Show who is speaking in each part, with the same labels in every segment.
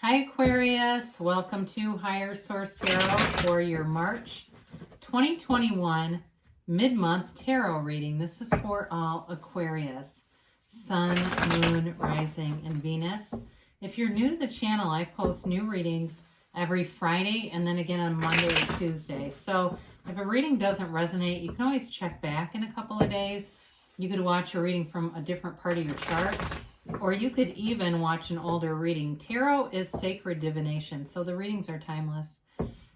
Speaker 1: Hi Aquarius, welcome to Higher Source Tarot for your March 2021 mid-month tarot reading. This is for all Aquarius, Sun, Moon, Rising, and Venus. If you're new to the channel, I post new readings every Friday and then again on Monday or Tuesday. So if a reading doesn't resonate, you can always check back in a couple of days. You could watch a reading from a different part of your chart, or you could even watch an older reading. Tarot is sacred divination, so the readings are timeless.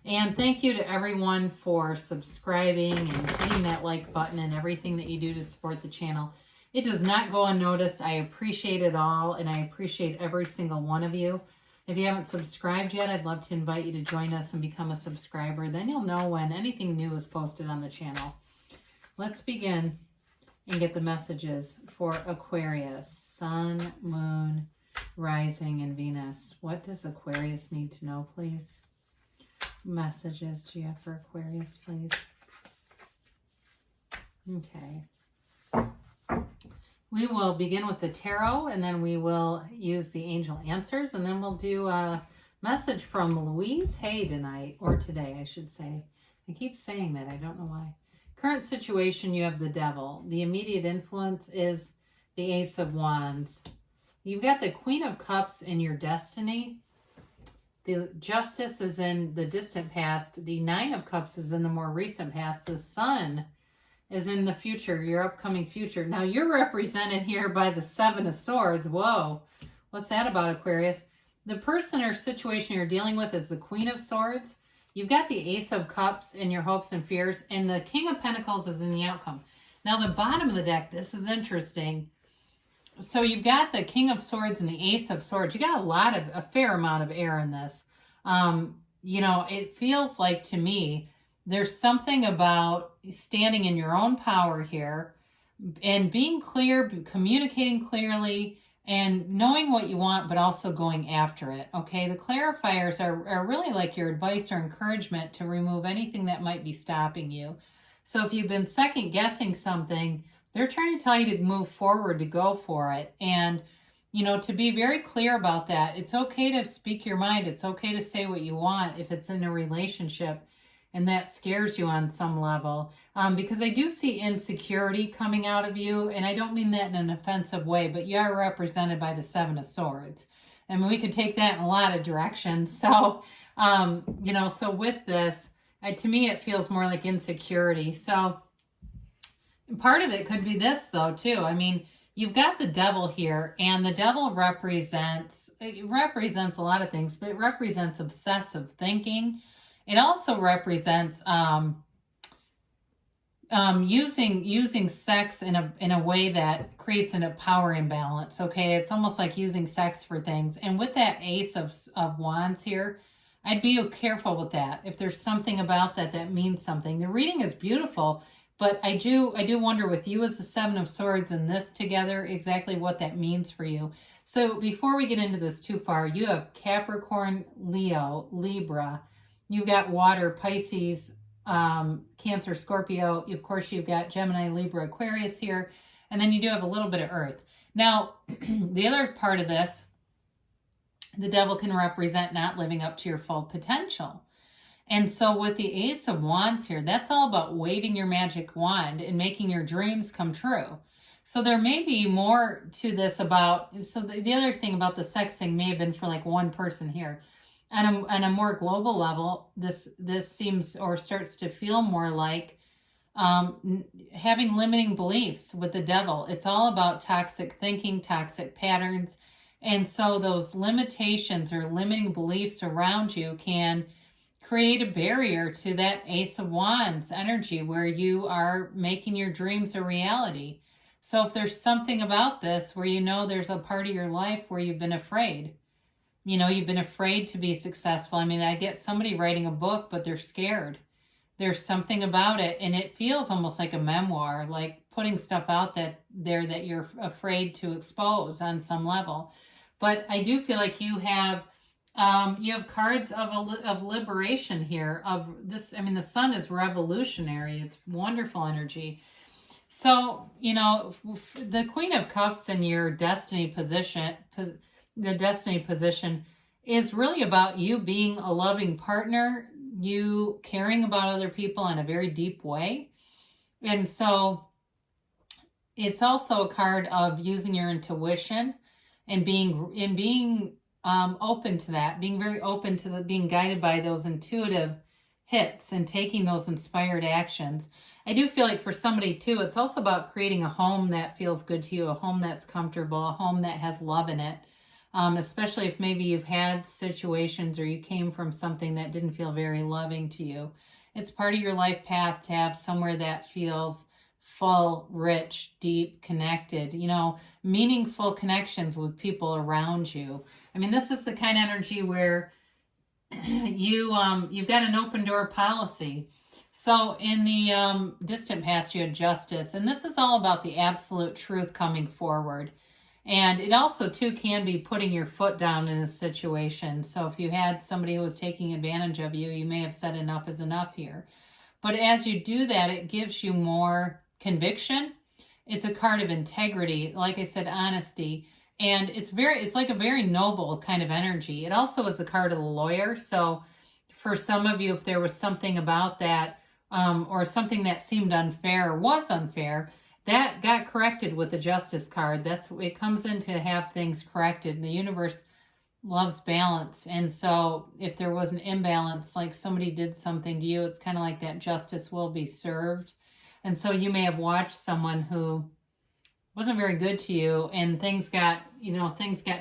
Speaker 1: And thank you to everyone for subscribing and hitting that like button and everything that you do to support the channel. It does not go unnoticed. I appreciate it all, and I appreciate every single one of you. If you haven't subscribed yet, I'd love to invite you to join us and become a subscriber. Then you'll know when anything new is posted on the channel. Let's begin and get the messages for Aquarius, Sun, Moon, Rising, and Venus. What does Aquarius need to know, please? Messages do you have for Aquarius, please? Okay. We will begin with the tarot, and then we will use the angel answers, and then we'll do a message from Louise Hay tonight, or today, I should say. I keep saying that. I don't know why. Current situation, you have the Devil. The immediate influence is the Ace of Wands. You've got the Queen of Cups in your destiny. The Justice is in the distant past. The Nine of Cups is in the more recent past. The Sun is in the future, your upcoming future. Now, you're represented here by the Seven of Swords. Whoa. What's that about, Aquarius? The person or situation you're dealing with is the Queen of Swords. You've got the Ace of Cups in your hopes and fears, and the King of Pentacles is in the outcome. Now, the bottom of the deck, this is interesting. So you've got the King of Swords and the Ace of Swords. You got a fair amount of air in this. You know, it feels like to me, there's something about standing in your own power here and being clear, communicating clearly, and knowing what you want, but also going after it, okay? The clarifiers are really like your advice or encouragement to remove anything that might be stopping you. So if you've been second guessing something, they're trying to tell you to move forward, to go for it. And, you know, to be very clear about that. It's okay to speak your mind. It's okay to say what you want if it's in a relationship and that scares you on some level. Because I do see insecurity coming out of you, and I don't mean that in an offensive way, but you are represented by the Seven of Swords. I mean, we could take that in a lot of directions. So, you know, so with this, to me, it feels more like insecurity. So part of it could be this, though, too. I mean, you've got the Devil here, and the Devil represents a lot of things, but it represents obsessive thinking. It also represents using sex in a way that creates a power imbalance. Okay, it's almost like using sex for things. And with that Ace of Wands here, I'd be careful with that. If there's something about that means something. The reading is beautiful, but I do wonder with you as the Seven of Swords and this together, exactly what that means for you. So before we get into this too far, you have Capricorn, Leo, Libra. You've got water, Pisces, Cancer, Scorpio. Of course, you've got Gemini, Libra, Aquarius here. And then you do have a little bit of Earth. Now, the other part of this, the Devil can represent not living up to your full potential. And so with the Ace of Wands here, that's all about waving your magic wand and making your dreams come true. So there may be more to this about, so the other thing about the sex thing may have been for like one person here. On a more global level, this seems or starts to feel more like having limiting beliefs with the Devil. It's all about toxic thinking, toxic patterns. And so those limitations or limiting beliefs around you can create a barrier to that Ace of Wands energy where you are making your dreams a reality. So if there's something about this where you know there's a part of your life where you've been afraid, you know, you've been afraid to be successful. I mean, I get somebody writing a book, but they're scared. There's something about it, and it feels almost like a memoir, like putting stuff out there that you're afraid to expose on some level. But I do feel like you have cards of liberation here. Of this, I mean, the Sun is revolutionary. It's wonderful energy. So, you know, the Queen of Cups in your destiny position, is really about you being a loving partner, you caring about other people in a very deep way. And so it's also a card of using your intuition and being open to that, being very open to being guided by those intuitive hits and taking those inspired actions. I do feel like for somebody too, it's also about creating a home that feels good to you, a home that's comfortable, a home that has love in it. Especially if maybe you've had situations or you came from something that didn't feel very loving to you. It's part of your life path to have somewhere that feels full, rich, deep, connected, meaningful connections with people around you. I mean, this is the kind of energy where you've got an open door policy. So in the distant past, you had justice, and this is all about the absolute truth coming forward. And it also, too, can be putting your foot down in a situation. So if you had somebody who was taking advantage of you, you may have said enough is enough here. But as you do that, it gives you more conviction. It's a card of integrity, like I said, honesty. And it's like a very noble kind of energy. It also is the card of the lawyer. So for some of you, if there was something about that, or something that seemed unfair or was unfair, that got corrected with the Justice card. It comes in to have things corrected. The universe loves balance. And so if there was an imbalance, like somebody did something to you, it's kind of like that justice will be served. And so you may have watched someone who wasn't very good to you, and things got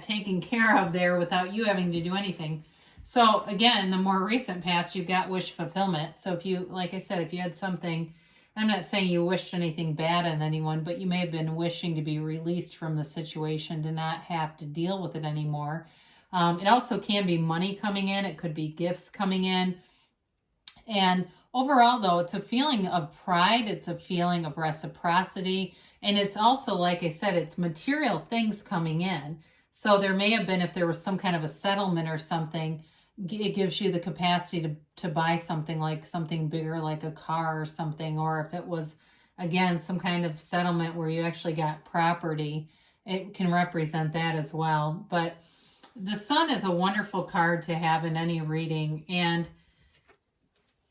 Speaker 1: taken care of there without you having to do anything. So again, the more recent past, you've got wish fulfillment. So if you, like I said, if you had something, I'm not saying you wished anything bad on anyone, but you may have been wishing to be released from the situation, to not have to deal with it anymore. It also can be money coming in. It could be gifts coming in. And overall, though, it's a feeling of pride. It's a feeling of reciprocity. And it's also, like I said, it's material things coming in. So there may have been, if there was some kind of a settlement or something, it gives you the capacity to buy something, like something bigger, like a car or something. Or if it was, again, some kind of settlement where you actually got property, it can represent that as well. But the Sun is a wonderful card to have in any reading. And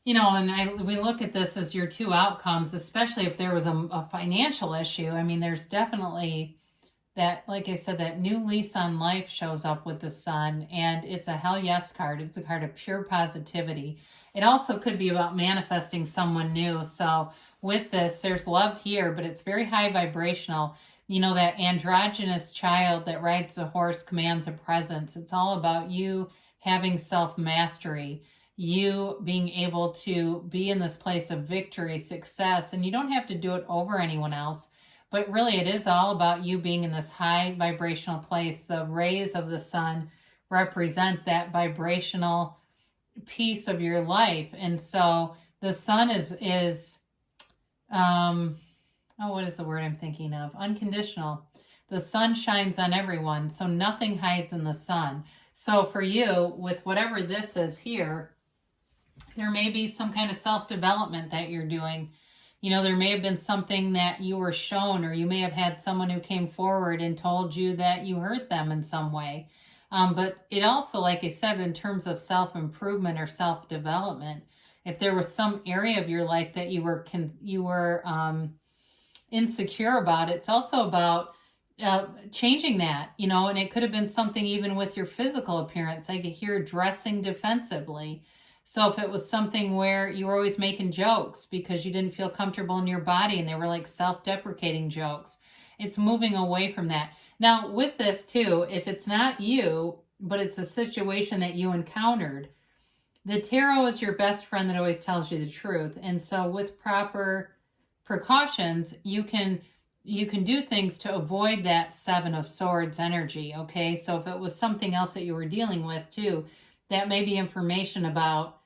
Speaker 1: we look at this as your two outcomes, especially if there was a financial issue. I mean, there's definitely that, like I said, that new lease on life shows up with the Sun, and it's a hell yes card. It's a card of pure positivity. It also could be about manifesting someone new. So with this, there's love here, but it's very high vibrational. That androgynous child that rides a horse commands a presence. It's all about you having self-mastery, you being able to be in this place of victory, success, and you don't have to do it over anyone else. But really, it is all about you being in this high vibrational place. The rays of the Sun represent that vibrational piece of your life. And so the Sun is what is the word I'm thinking of? Unconditional. The sun shines on everyone, so nothing hides in the sun. So for you, with whatever this is here, there may be some kind of self-development that you're doing. There may have been something that you were shown, or you may have had someone who came forward and told you that you hurt them in some way. But it also, like I said, in terms of self-improvement or self-development, if there was some area of your life that you were insecure about, it's also about changing that, and it could have been something even with your physical appearance. I could hear dressing defensively. So if it was something where you were always making jokes because you didn't feel comfortable in your body and they were like self-deprecating jokes, it's moving away from that. Now with this too, if it's not you, but it's a situation that you encountered, the tarot is your best friend that always tells you the truth. And so with proper precautions, you can do things to avoid that Seven of Swords energy, okay? So if it was something else that you were dealing with too, that may be information about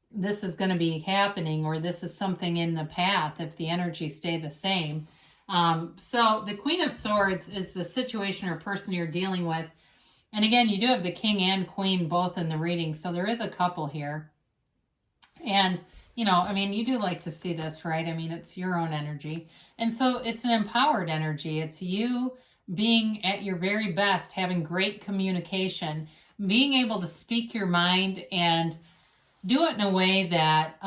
Speaker 1: this is going to be happening, or this is something in the path if the energy stay the same. So the Queen of Swords is the situation or person you're dealing with. And again, you do have the King and Queen both in the reading, so there is a couple here. And you do like to see this, right? It's your own energy. And so it's an empowered energy. It's you being at your very best, having great communication, being able to speak your mind and do it in a way that,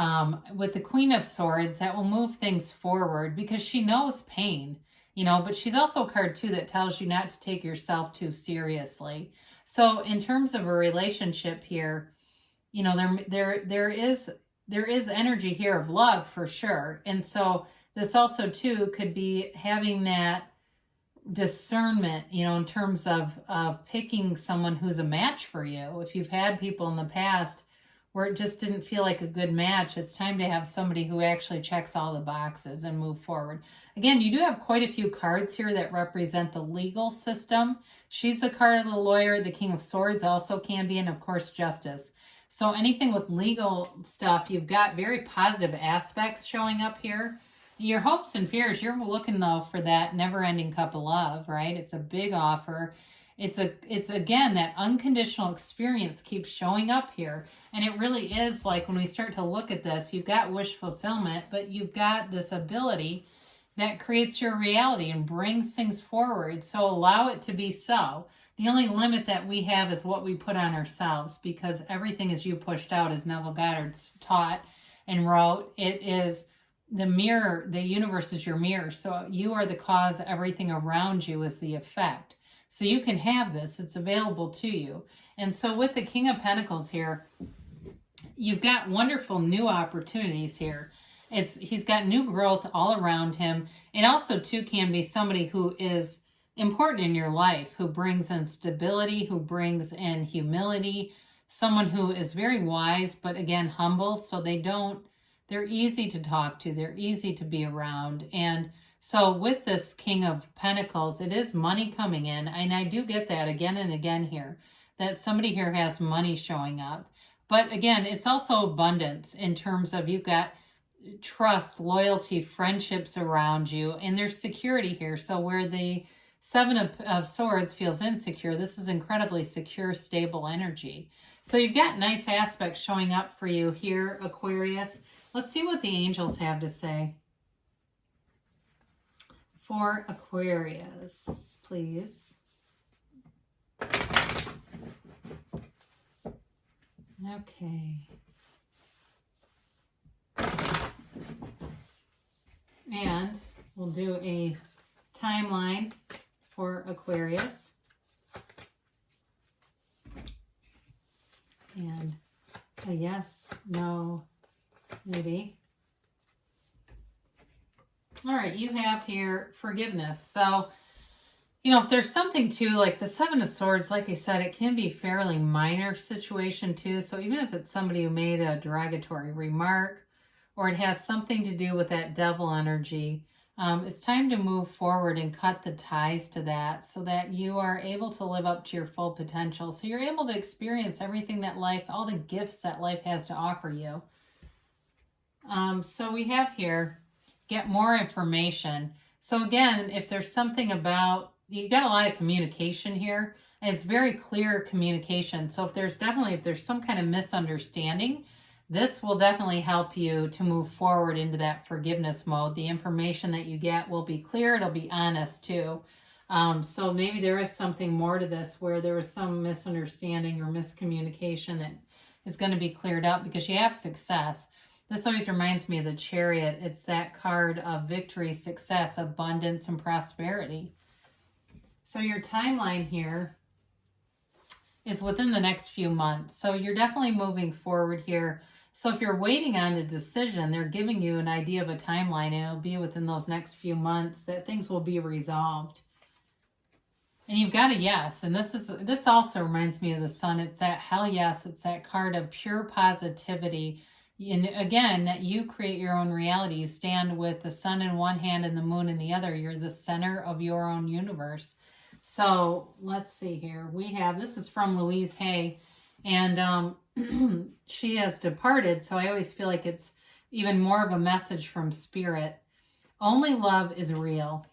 Speaker 1: with the Queen of Swords, that will move things forward because she knows pain, but she's also a card too that tells you not to take yourself too seriously. So in terms of a relationship here, there is energy here of love for sure. And so this also too could be having that discernment, in terms of picking someone who's a match for you. If you've had people in the past where it just didn't feel like a good match, it's time to have somebody who actually checks all the boxes and move forward. Again, you do have quite a few cards here that represent the legal system. She's a card of the lawyer. The King of Swords also can be, and of course, Justice. So anything with legal stuff, you've got very positive aspects showing up here. Your hopes and fears, you're looking though for that never-ending cup of love, right? It's a big offer. It's again, that unconditional experience keeps showing up here. And it really is like when we start to look at this, you've got wish fulfillment, but you've got this ability that creates your reality and brings things forward. So allow it to be so. The only limit that we have is what we put on ourselves, because everything is you pushed out, as Neville Goddard's taught and wrote. It is the mirror. The universe is your mirror. So you are the cause. Everything around you is the effect. So you can have this. It's available to you. And so with the King of Pentacles here, you've got wonderful new opportunities here. He's got new growth all around him. It also too can be somebody who is important in your life, who brings in stability, who brings in humility, someone who is very wise, but again, humble. So they're easy to talk to. They're easy to be around. And so with this King of Pentacles, it is money coming in. And I do get that again and again here, that somebody here has money showing up. But again, it's also abundance in terms of you've got trust, loyalty, friendships around you, and there's security here. So where the Seven of Swords feels insecure, this is incredibly secure, stable energy. So you've got nice aspects showing up for you here, Aquarius. Let's see what the angels have to say for Aquarius, please. Okay. And we'll do a timeline for Aquarius. And a yes, no, maybe. All right, you have here forgiveness. So, if there's something too, like the Seven of Swords, like I said, it can be a fairly minor situation too. So even if it's somebody who made a derogatory remark, or it has something to do with that devil energy, it's time to move forward and cut the ties to that so that you are able to live up to your full potential. So you're able to experience everything that life, all the gifts that life has to offer you. So we have here, get more information. So again, if there's something about, you got a lot of communication here, and it's very clear communication. So if there's some kind of misunderstanding, this will definitely help you to move forward into that forgiveness mode. The information that you get will be clear. It'll be honest too. So maybe there is something more to this where there was some misunderstanding or miscommunication that is going to be cleared up because you have success. This always reminds me of the Chariot. It's that card of victory, success, abundance, and prosperity. So your timeline here is within the next few months. So you're definitely moving forward here. So if you're waiting on a decision, they're giving you an idea of a timeline, and it'll be within those next few months that things will be resolved. And you've got a yes. And this also reminds me of the Sun. It's that hell yes. It's that card of pure positivity. And again, that you create your own reality. You stand with the sun in one hand and the moon in the other. You're the center of your own universe. So let's see here. This is from Louise Hay, and she has departed. So I always feel like it's even more of a message from Spirit. Only love is real.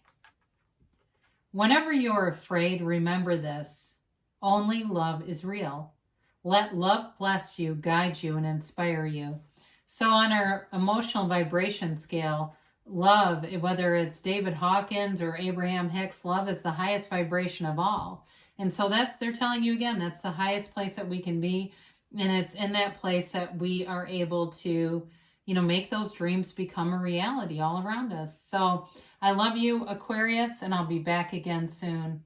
Speaker 1: Whenever you're afraid, remember this. Only love is real. Let love bless you, guide you, and inspire you. So on our emotional vibration scale, love, whether it's David Hawkins or Abraham Hicks, love is the highest vibration of all. And so they're telling you again, that's the highest place that we can be. And it's in that place that we are able to, make those dreams become a reality all around us. So I love you, Aquarius, and I'll be back again soon.